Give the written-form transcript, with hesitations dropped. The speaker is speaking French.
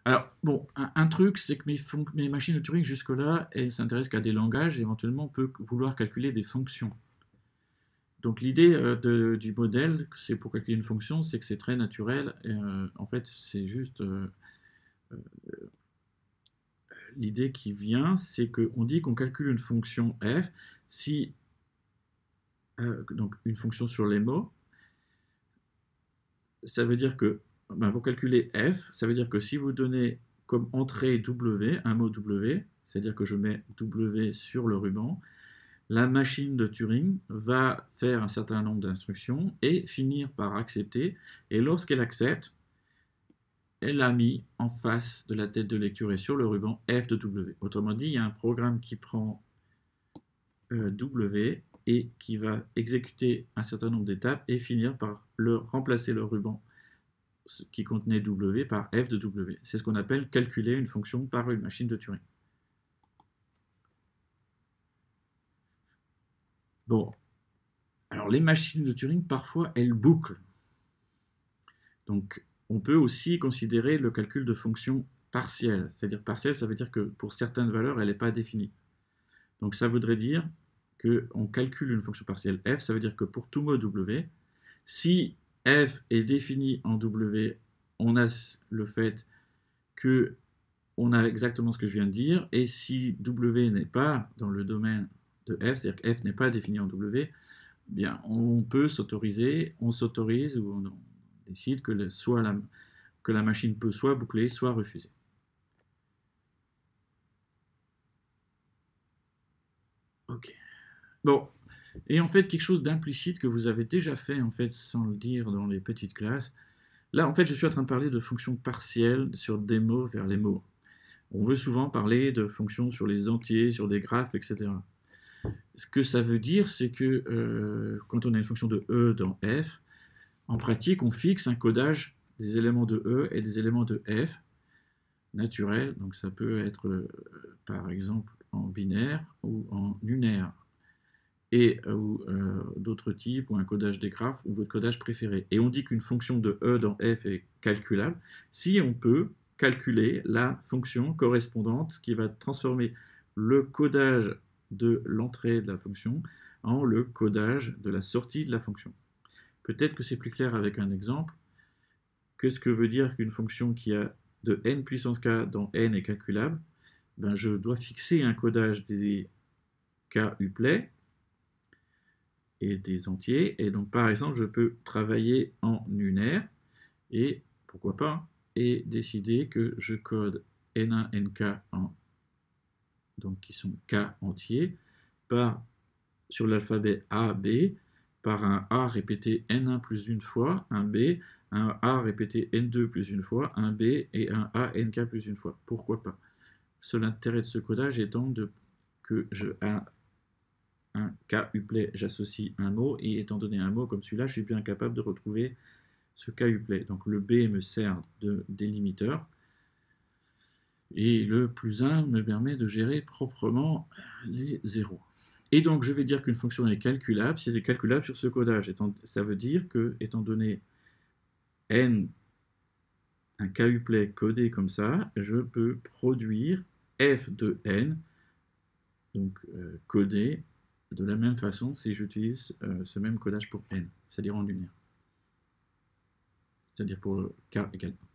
Alors, bon, un truc, c'est que mes machines de Turing, jusque-là, elles s'intéressent qu'à des langages et éventuellement on peut vouloir calculer des fonctions. Donc l'idée du modèle, c'est pour calculer une fonction, c'est que c'est très naturel. Et, en fait, c'est juste euh, l'idée qui vient, c'est qu'on dit qu'on calcule une fonction f si donc une fonction sur les mots. Ça veut dire que ben, pour calculer f, ça veut dire que si vous donnez comme entrée w, un mot w, c'est-à-dire que je mets w sur le ruban, la machine de Turing va faire un certain nombre d'instructions et finir par accepter. Et lorsqu'elle accepte, elle a mis en face de la tête de lecture et sur le ruban f de w. Autrement dit, il y a un programme qui prend w et qui va exécuter un certain nombre d'étapes et finir par remplacer le ruban qui contenait w par f de w. C'est ce qu'on appelle calculer une fonction par une machine de Turing. Bon, alors les machines de Turing, parfois, elles bouclent. Donc, on peut aussi considérer le calcul de fonctions partielles. C'est-à-dire partielle, ça veut dire que pour certaines valeurs, elle n'est pas définie. Donc, ça voudrait dire qu'on calcule une fonction partielle f, ça veut dire que pour tout mot w, si f est défini en w, on a le fait que on a exactement ce que je viens de dire, et si w n'est pas dans le domaine de f, c'est-à-dire que f n'est pas défini en w, bien, on peut s'autoriser, on s'autorise ou on décide que, que la machine peut soit boucler, soit refuser. Ok. Bon, et en fait, quelque chose d'implicite que vous avez déjà fait, en fait, sans le dire dans les petites classes. Là, en fait, je suis en train de parler de fonctions partielles sur des mots vers les mots. On veut souvent parler de fonctions sur les entiers, sur des graphes, etc. Ce que ça veut dire, c'est que quand on a une fonction de e dans f, en pratique, on fixe un codage des éléments de e et des éléments de f naturels. Donc ça peut être, par exemple, en binaire ou en lunaire. Et ou d'autres types, ou un codage des graphes, ou votre codage préféré. Et on dit qu'une fonction de e dans f est calculable si on peut calculer la fonction correspondante qui va transformer le codage de l'entrée de la fonction en le codage de la sortie de la fonction. Peut-être que c'est plus clair avec un exemple. Qu'est-ce que veut dire qu'une fonction qui a de n puissance k dans n est calculable? Ben, je dois fixer un codage des k uplet et des entiers. Et donc, par exemple, je peux travailler en lunaire et, pourquoi pas, et décider que je code n1, nk donc qui sont k entiers, sur l'alphabet A, B, par un A répété n1 plus une fois, un B, un A répété n2 plus une fois, un B et un A nk plus une fois. Pourquoi pas? Seul intérêt de ce codage étant que un k uplet, j'associe un mot, et étant donné un mot comme celui-là, je suis bien capable de retrouver ce k uplet. Donc le B me sert de délimiteur, et le plus 1 me permet de gérer proprement les zéros. Et donc je vais dire qu'une fonction est calculable si elle est calculable sur ce codage. Ça veut dire que, étant donné n, un k uplet codé comme ça, je peux produire f de n, donc codé de la même façon si j'utilise ce même codage pour n, c'est-à-dire en lunaire. C'est-à-dire pour k égale 1.